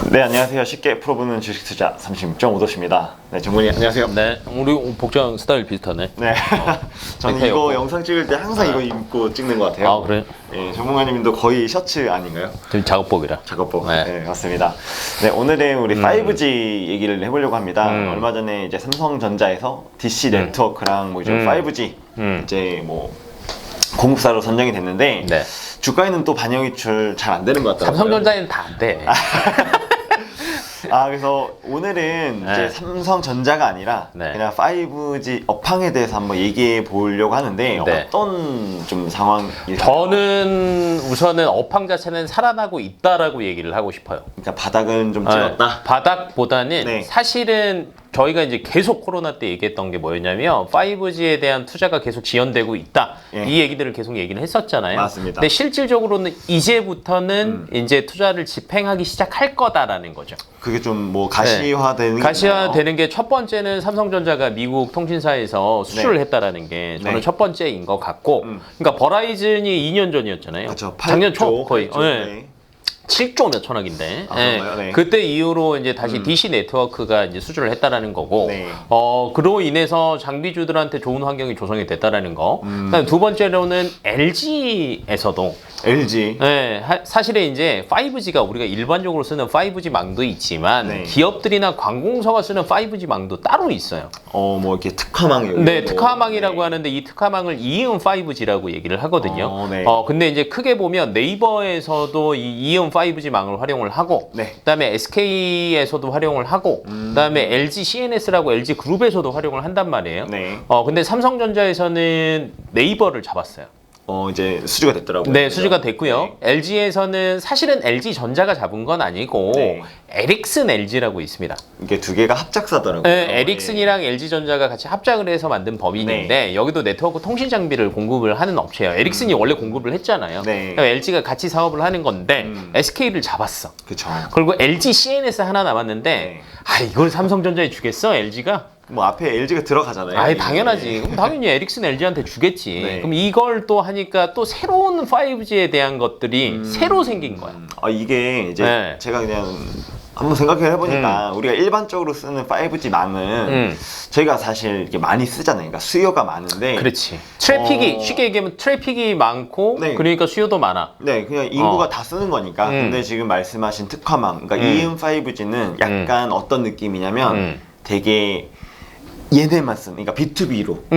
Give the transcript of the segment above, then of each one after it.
네, 안녕하세요. 쉽게 풀어보는 주식 투자 36.5도씨입니다. 네, 정문이 안녕하세요. 네, 우리 복장 스타일 비슷하네. 네, 저는 넥타이 이거 없고. 영상 찍을 때 항상 이거 입고 찍는 것 같아요. 아, 그래? 네, 전문가님도 거의 셔츠 아닌가요? 지금 작업복이라. 작업복. 네. 네, 맞습니다. 네, 오늘은 우리 5G 얘기를 해보려고 합니다. 얼마 전에 이제 삼성전자에서 DC 네트워크랑 뭐 이제 5G 이제 뭐 공급사로 선정이 됐는데 네. 주가에는 또 반영이 잘 안 되는 것 같더라고요. 삼성전자에는 다 안 돼. 그래서 오늘은 네. 이제 삼성전자가 아니라 네. 그냥 5G 업황에 대해서 한번 얘기해 보려고 하는데 네. 어떤 좀 상황이 저는 우선은 업황 자체는 살아나고 있다라고 얘기를 하고 싶어요. 그러니까 바닥은 좀 찍었다. 네. 바닥보다는 네. 사실은 저희가 이제 계속 코로나 때 얘기했던 게 뭐였냐면 5G에 대한 투자가 계속 지연되고 있다. 예. 이 얘기들을 계속 얘기를 했었잖아요. 맞습니다. 근데 실질적으로는 이제부터는 이제 투자를 집행하기 시작할 거다라는 거죠. 그게 좀 뭐 가시화되는 게 가시화되는 게 첫 번째는 삼성전자가 미국 통신사에서 수주를 네. 했다라는 게 저는 네. 첫 번째인 것 같고, 그러니까 버라이즌이 2년 전이었잖아요. 그렇죠. 작년 초 거의 8조. 네. 7조 몇 천억인데. 그런가요? 네. 그때 이후로 이제 다시 DC 네트워크가 이제 수주를 했다라는 거고, 네. 그로 인해서 장비주들한테 좋은 환경이 조성이 됐다라는 거. 그다음 두 번째로는 LG에서도 LG. 네, 사실은 이제 5G가 우리가 일반적으로 쓰는 5G 망도 있지만 네. 기업들이나 관공서가 쓰는 5G 망도 따로 있어요. 뭐 이렇게 특화망. 네, 특화망이라고 하는데 이 특화망을 이음 5G라고 얘기를 하거든요. 네. 근데 이제 크게 보면 네이버에서도 이 이음 5G 망을 활용을 하고, 네. 그다음에 SK에서도 활용을 하고, 그다음에 LG CNS라고 LG 그룹에서도 활용을 한단 말이에요. 네. 근데 삼성전자에서는 네이버를 잡았어요. 이제 수주가 됐더라고요. 네, 그죠? 수주가 됐고요. 네. LG에서는 사실은 LG전자가 잡은 건 아니고 네. 에릭슨 LG라고 있습니다. 이게 두 개가 합작사더라고요. 네, 에릭슨이랑 LG전자가 같이 합작을 해서 만든 법인인데 네. 여기도 네트워크 통신 장비를 공급을 하는 업체예요. 에릭슨이 원래 공급을 했잖아요. 네. LG가 같이 사업을 하는 건데 SK를 잡았어. 그쵸. 그리고 LG CNS 하나 남았는데 네. 이걸 삼성전자에 주겠어? LG가? 뭐 앞에 LG가 들어가잖아요. 아예 당연하지. 그럼 당연히 에릭슨 LG한테 주겠지. 네. 그럼 이걸 또 하니까 또 새로운 5G에 대한 것들이 새로 생긴 거야. 이게 이제 네. 제가 그냥 한번 생각을 해보니까 우리가 일반적으로 쓰는 5G 망은 저희가 사실 이렇게 많이 쓰잖아요. 그러니까 수요가 많은데. 그렇지. 트래픽이 쉽게 얘기하면 트래픽이 많고 네. 그러니까 수요도 많아. 네, 그냥 인구가 다 쓰는 거니까. 근데 지금 말씀하신 특화망, 그러니까 이음 5G는 약간 어떤 느낌이냐면 되게 얘네만 쓰는, 그러니까 B2B로.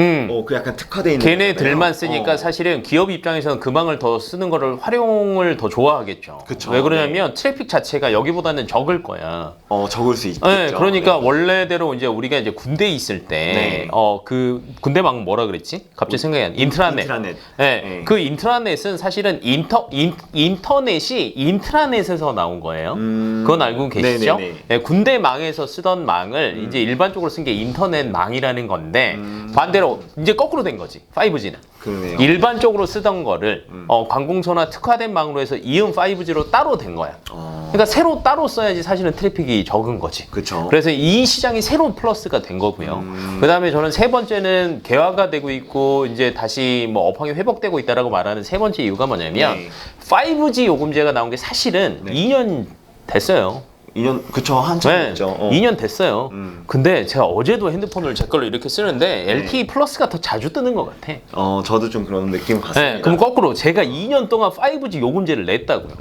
그 약간 특화되어 있는. 걔네들만 거잖아요. 쓰니까 사실은 기업 입장에서는 그 망을 더 쓰는 거를 활용을 더 좋아하겠죠. 그쵸. 왜 그러냐면 트래픽 자체가 여기보다는 적을 거야. 적을 수 있죠. 네, 그러니까 네. 원래대로 이제 우리가 이제 군대에 있을 때, 네. 그 군대망 뭐라 그랬지? 갑자기 생각이 안 나. 인트라넷. 인트라넷. 네, 네. 그 인트라넷은 사실은 인터넷이 인트라넷에서 나온 거예요. 그건 알고 계시죠? 네네네. 네, 군대망에서 쓰던 망을 이제 일반적으로 쓴 게 인터넷 망이라는 건데 반대로 이제 거꾸로 된 거지. 5G는. 그러네요. 일반적으로 쓰던 거를 관공서나 특화된 망으로 해서 이음 5G로 따로 된 거야. 그러니까 새로 따로 써야지 사실은 트래픽이 적은 거지. 그쵸. 그래서 이 시장이 새로운 플러스가 된 거고요. 그다음에 저는 세 번째는 개화가 되고 있고 이제 다시 뭐 업황이 회복되고 있다라고 말하는 세 번째 이유가 뭐냐면 네. 5G 요금제가 나온 게 사실은 2년 됐어요. 2년, 그쵸. 한참 네, 됐죠. 2년 됐어요. 근데 제가 어제도 핸드폰을 제 걸로 이렇게 쓰는데 LTE 플러스가 더 자주 뜨는 것 같아. 저도 좀 그런 느낌 같습니다. 네, 그럼 거꾸로 제가 2년 동안 5G 요금제를 냈다고요.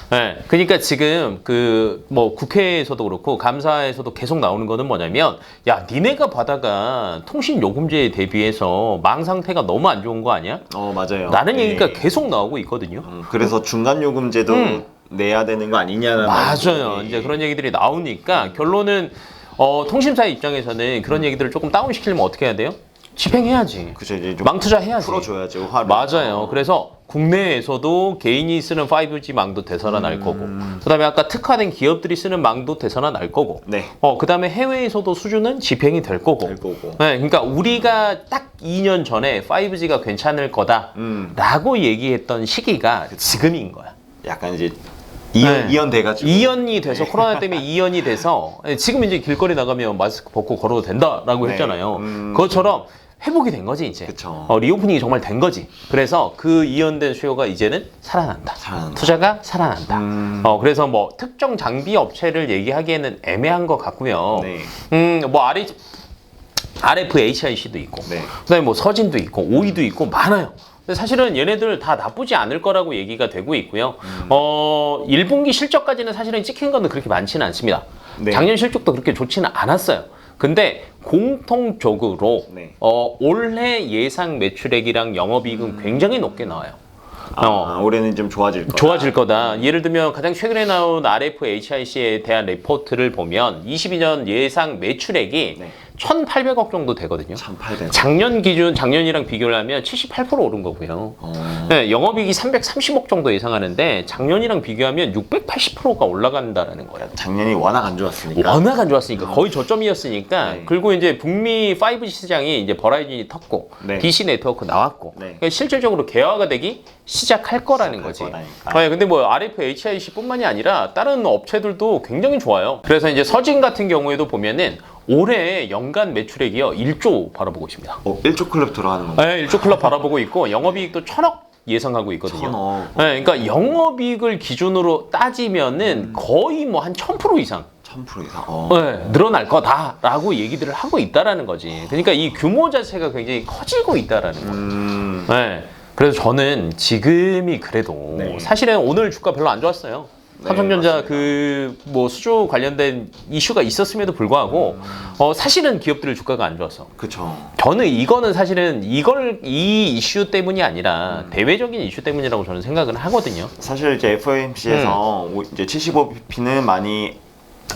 네, 그러니까 지금 그 뭐 국회에서도 그렇고 감사에서도 계속 나오는 거는 뭐냐면 야, 니네가 받아가 통신 요금제에 대비해서 망 상태가 너무 안 좋은 거 아니야? 맞아요. 라는 네. 얘기가 계속 나오고 있거든요. 그래서 중간 요금제도 내야 되는 거 아니냐는 맞아요. 말이. 이제 그런 얘기들이 나오니까 결론은 통신사 입장에서는 그런 얘기들을 조금 다운시키려면 어떻게 해야 돼요? 집행해야지. 그쵸, 이제 좀 망 투자해야지. 풀어줘야죠, 화를. 맞아요. 그래서 국내에서도 개인이 쓰는 5G 망도 되살아날 거고, 그다음에 아까 특화된 기업들이 쓰는 망도 되살아날 거고, 네. 그다음에 해외에서도 수주는 집행이 될 거고. 될 거고. 네, 그러니까 우리가 딱 2년 전에 5G가 괜찮을 거다라고 얘기했던 시기가 지금인 거야. 약간 이제 네. 이연돼가지고. 이연이 돼서 코로나 때문에 이연이 돼서 지금 이제 길거리 나가면 마스크 벗고 걸어도 된다라고 네. 했잖아요. 그것처럼 회복이 된 거지 이제. 그쵸. 리오프닝이 정말 된 거지. 그래서 그 이연된 수요가 이제는 살아난다. 투자가 살아난다. 그래서 뭐 특정 장비 업체를 얘기하기에는 애매한 것 같고요. 네. 뭐 RFHIC도 있고, 네. 그다음에 뭐 서진도 있고, 오이도 있고 많아요. 근데 사실은 얘네들 다 나쁘지 않을 거라고 얘기가 되고 있고요. 1분기 실적까지는 사실은 찍힌 건 그렇게 많지는 않습니다. 네. 작년 실적도 그렇게 좋지는 않았어요. 근데 공통적으로 네. 올해 예상 매출액이랑 영업이익은 굉장히 높게 나와요. 올해는 좀 좋아질 거다. 좋아질 거다. 예를 들면 가장 최근에 나온 RFHIC에 대한 리포트를 보면 22년 예상 매출액이 네. 1,800억 정도 되거든요. 1,800억. 작년이랑 비교를 하면 78% 오른 거고요. 네, 영업이익이 330억 정도 예상하는데 작년이랑 비교하면 680%가 올라간다라는 거예요. 작년이 워낙 안 좋았으니까. 워낙 안 좋았으니까 거의 저점이었으니까. 네. 그리고 이제 북미 5G 시장이 이제 버라이즌이 텄고 네. DC 네트워크 나왔고 네. 그러니까 실질적으로 개화가 되기 시작할 거라는 거지. 거라니까. 근데 뭐 RFHIC뿐만이 아니라 다른 업체들도 굉장히 좋아요. 그래서 이제 서진 같은 경우에도 보면은 올해 연간 매출액이요 1조 바라보고 있습니다. 1조 클럽 들어가는 건가요? 네, 1조 클럽 바라보고 있고 영업이익도 1,000억 예상하고 있거든요. 1,000억. 네, 그러니까 영업이익을 기준으로 따지면은 거의 뭐 한 1000% 이상 1000% 이상. 네, 늘어날 거다라고 얘기들을 하고 있다라는 거지. 그러니까 이 규모 자체가 굉장히 커지고 있다라는 거예요. 네, 그래서 저는 지금이 그래도 네. 사실은 오늘 주가 별로 안 좋았어요. 네, 삼성전자 맞습니다. 그 뭐 수주 관련된 이슈가 있었음에도 불구하고 사실은 기업들의 주가가 안 좋았어. 그쵸. 저는 이거는 사실은 이 이슈 때문이 아니라 대외적인 이슈 때문이라고 저는 생각을 하거든요. 사실 이제 FOMC에서 이제 75bp는 많이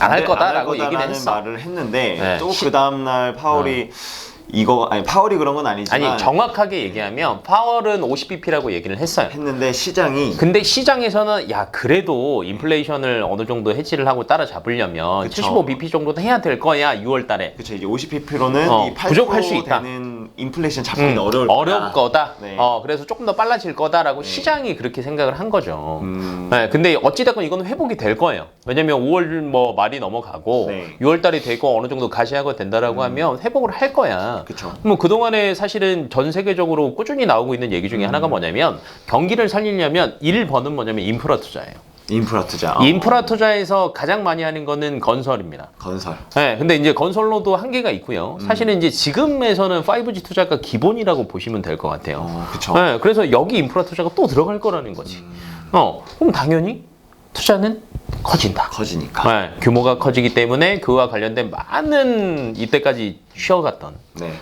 안 할 거다라고 얘기를 했어. 말을 했는데 네. 또 그 다음 날 파월이 파월이 그런 건 아니지만 아니 정확하게 얘기하면 파월은 50bp라고 얘기를 했어요. 했는데 시장이 근데 시장에서는 야 그래도 인플레이션을 어느 정도 해지를 하고 따라잡으려면 그쵸. 75bp 정도는 해야 될 거야 6월 달에. 그쵸 이제 50bp로는 이 8% 부족할 수 있다. 되는 인플레이션 잡기는 어려울 거다. 네. 그래서 조금 더 빨라질 거다라고 시장이 그렇게 생각을 한 거죠. 음. 네, 근데 어찌됐건 이건 회복이 될 거예요. 왜냐면 5월 뭐 말이 넘어가고 네. 6월 달이 되고 어느 정도 가시화가 된다라고 하면 회복을 할 거야. 그쵸. 뭐 그동안에 사실은 전 세계적으로 꾸준히 나오고 있는 얘기 중에 하나가 뭐냐면 경기를 살리려면 1번은 뭐냐면 인프라 투자예요. 인프라 투자. 인프라 투자에서 가장 많이 하는 거는 건설입니다. 건설. 네, 근데 이제 건설로도 한계가 있고요. 사실은 이제 지금에서는 5G 투자가 기본이라고 보시면 될 것 같아요. 그쵸. 네, 그래서 여기 인프라 투자가 또 들어갈 거라는 거지. 그럼 당연히 투자는 커진다. 커지니까. 네, 규모가 커지기 때문에 그와 관련된 많은 이때까지 쉬어갔던 네.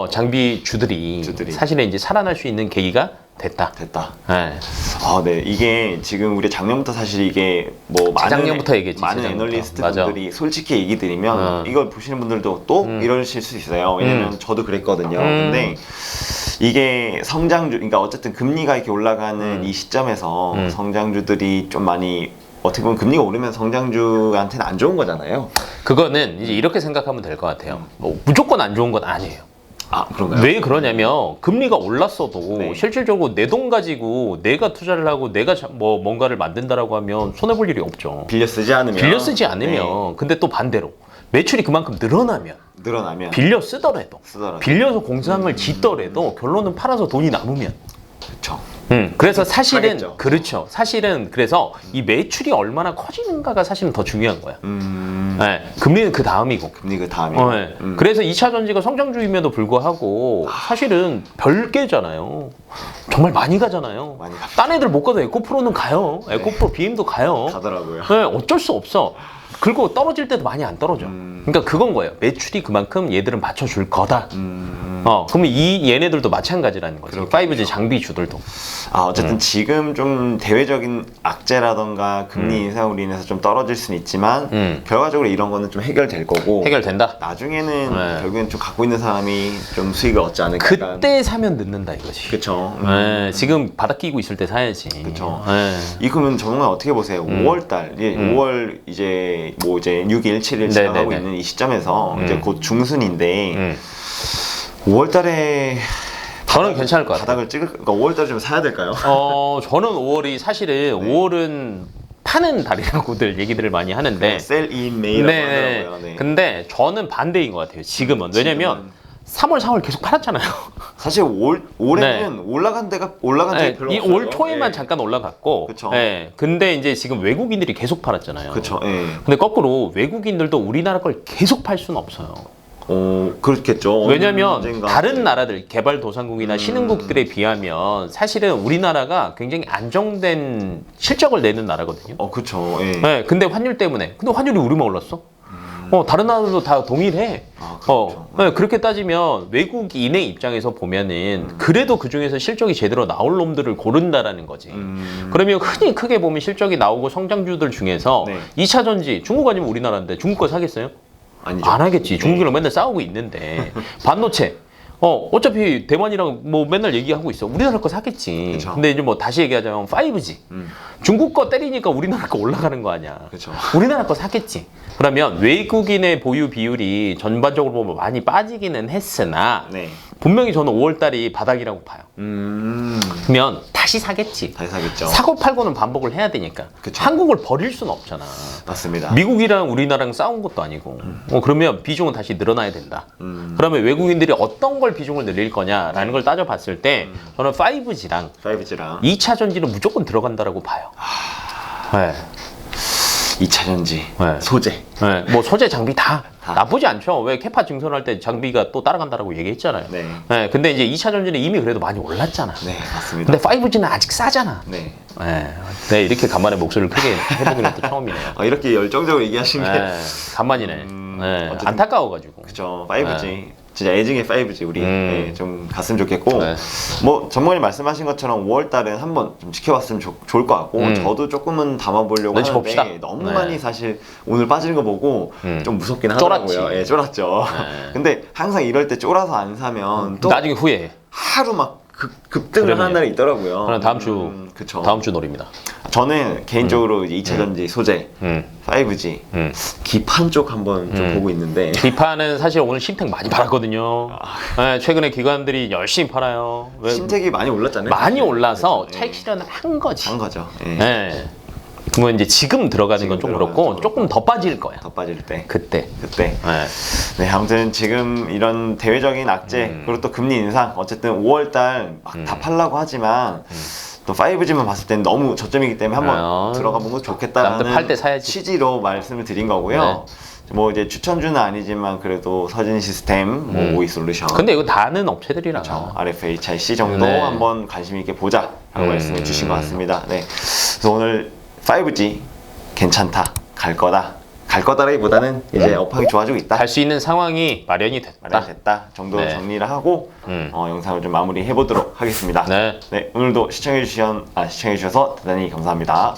장비 주들이 사실은 이제 살아날 수 있는 계기가 됐다. 네. 네. 이게 지금 우리 작년부터 사실 이게 뭐 작년부터 얘기했지. 많은 애널리스트분들이 솔직히 얘기 드리면 이걸 보시는 분들도 또 이러실 수 있어요. 왜냐면 저도 그랬거든요. 근데 이게 성장주, 그러니까 어쨌든 금리가 이렇게 올라가는 이 시점에서 성장주들이 좀 많이 어떻게 보면 금리가 오르면 성장주한테는 안 좋은 거잖아요. 그거는 이제 이렇게 생각하면 될 것 같아요. 뭐 무조건 안 좋은 건 아니에요. 그런가요? 왜 그러냐면 금리가 올랐어도 네. 실질적으로 내 돈 가지고 내가 투자를 하고 내가 뭐 뭔가를 만든다라고 하면 손해 볼 일이 없죠. 빌려 쓰지 않으면. 네. 근데 또 반대로 매출이 그만큼 늘어나면 빌려 쓰더라도 빌려서 공장을 짓더라도 결론은 팔아서 돈이 남으면. 그렇죠. 그래서 사실은 하겠죠. 그렇죠. 사실은 그래서 이 매출이 얼마나 커지는가가 사실은 더 중요한 거야. 네, 금리는 그 다음이고. 네. 그래서 2차 전지가 성장주임에도 불구하고 사실은 별개잖아요. 정말 많이 가잖아요. 딴 애들 못 가도 에코프로는 가요. 에코프로 BM도 가요. 가더라고요. 네, 어쩔 수 없어. 그리고 떨어질 때도 많이 안 떨어져. 그러니까 그건 거예요. 매출이 그만큼 얘들은 받쳐줄 거다. 그러면 얘네들도 마찬가지라는 거죠. 5G 장비 주들도. 어쨌든 지금 좀 대외적인 악재라던가 금리 인상으로 인해서 좀 떨어질 수는 있지만 결과적으로 이런 거는 좀 해결될 거고 해결된다. 나중에는 결국엔 좀 갖고 있는 사람이 좀 수익을 얻지 않을까. 그때 사면 늦는다 이거지. 그렇죠. 지금 바닥 끼고 있을 때 사야지. 그렇죠. 이 그러면 정말 어떻게 보세요? 5월달, 5월 이제 뭐 이제 6일, 7일 지나가고 있는 이 시점에서 이제 곧 중순인데 5월달에 저는 괜찮을 것 같아요. 바닥을 그러니까 5월달에 좀 사야 될까요? 저는 5월이 사실은 5월은 파는 달이라고들 얘기들을 많이 하는데 셀인 메이라고 하더라고요. 근데 저는 반대인 것 같아요. 지금은. 왜냐면 3월, 4월 계속 팔았잖아요. 사실 올해는 올라간 적이 별로 없어요. 이 올 초에만 예. 잠깐 올라갔고, 그쵸. 예. 근데 이제 지금 외국인들이 계속 팔았잖아요. 그렇죠. 예. 근데 거꾸로 외국인들도 우리나라 걸 계속 팔 수는 없어요. 그렇겠죠. 왜냐면 언젠가. 다른 나라들 개발도상국이나 신흥국들에 비하면 사실은 우리나라가 굉장히 안정된 실적을 내는 나라거든요. 그렇죠. 예. 네, 근데 환율 때문에. 근데 환율이 우리만 올랐어? 다른 나라들도 다 동일해. 그렇죠. 네, 그렇게 따지면 외국인의 입장에서 보면은 그래도 그 중에서 실적이 제대로 나올 놈들을 고른다라는 거지. 그러면 흔히 크게 보면 실적이 나오고 성장주들 중에서 네. 2차 전지 중국 아니면 우리나라인데 중국 거 사겠어요? 아니죠. 안 하겠지. 중국이랑 맨날 싸우고 있는데 반도체. 어차피 대만이랑 뭐 맨날 얘기하고 있어. 우리나라 거 사겠지. 그쵸. 근데 이제 뭐 다시 얘기하자면 5G. 중국 거 때리니까 우리나라 거 올라가는 거 아니야. 그쵸. 우리나라 거 사겠지. 그러면 외국인의 보유 비율이 전반적으로 보면 많이 빠지기는 했으나 네. 분명히 저는 5월 달이 바닥이라고 봐요. 그러면 다시 사겠지. 다시 사겠죠. 사고 팔고는 반복을 해야 되니까. 그쵸. 한국을 버릴 수는 없잖아. 맞습니다. 미국이랑 우리나라랑 싸운 것도 아니고 그러면 비중은 다시 늘어나야 된다. 그러면 외국인들이 어떤 걸 비중을 늘릴 거냐라는 걸 따져봤을 때 저는 5G랑 5G랑 2차 전지는 무조건 들어간다라고 봐요. 네. 2차 전지, 네. 소재. 네. 뭐 소재 장비 다 나쁘지 않죠. 왜 캐파 증설할 때 장비가 또 따라간다라고 얘기했잖아요. 네. 네. 근데 이제 2차 전지는 이미 그래도 많이 올랐잖아. 네, 맞습니다. 근데 5G는 아직 싸잖아. 네. 네, 이렇게 간만에 목소리를 크게 해보기는 또 처음이네요. 이렇게 열정적으로 얘기하신 게 네, 간만이네. 네, 어쨌든- 안타까워가지고. 그죠. 5G. 진짜 애증의 5G 우리 네, 좀 갔으면 좋겠고 네. 뭐 전문가님 말씀하신 것처럼 5월 달은 한번 좀 지켜봤으면 좋을 것 같고 저도 조금은 담아보려고 눈치 하는데 봅시다. 너무 네. 많이 사실 오늘 빠지는 거 보고 좀 무섭긴 쫄았지. 하더라고요. 예, 쫄았죠. 네. 근데 항상 이럴 때 쫄아서 안 사면 또 나중에 후회해. 하루 막 급등을 그럼요. 하는 날이 있더라고요. 그럼 다음 주 그쵸. 다음 주 놀입니다. 저는 개인적으로 이제 2차 전지 소재 5G 기판 쪽 한번 좀 보고 있는데 기판은 사실 오늘 심택 많이 팔았거든요. 네, 최근에 기관들이 열심히 팔아요. 왜? 신택이 많이 올랐잖아요. 많이 올라서 그렇죠. 차익 실현을 한 거지. 한 거죠. 예. 네. 뭐 이제 지금 들어가는 건 좀 지금 그렇고 들어가는 조금 더 빠질 거야. 더 빠질 때 그때. 그때 네. 네 아무튼 지금 이런 대외적인 악재 그리고 또 금리 인상 어쨌든 5월달 막 다 팔라고 하지만 또 5G만 봤을 때는 너무 저점이기 때문에 한번 들어가 보면 남들 좋겠다라는 팔때 사야지. 취지로 말씀을 드린 거고요. 뭐 이제 추천주는 아니지만 그래도 서진 시스템, 뭐 오이 솔루션, 근데 이거 다 아는 업체들이라. RFHIC 정도 네. 한번 관심 있게 보자라고 말씀해 주신 것 같습니다. 네, 그래서 오늘 5G 괜찮다, 갈 거다라기보다는 이제 업황이 좋아지고 있다. 할 수 있는 상황이 마련이 됐다. 마련됐다 정도 네. 정리를 하고 영상을 좀 마무리해 보도록 하겠습니다. 네. 네, 오늘도 시청해 주셔서 대단히 감사합니다.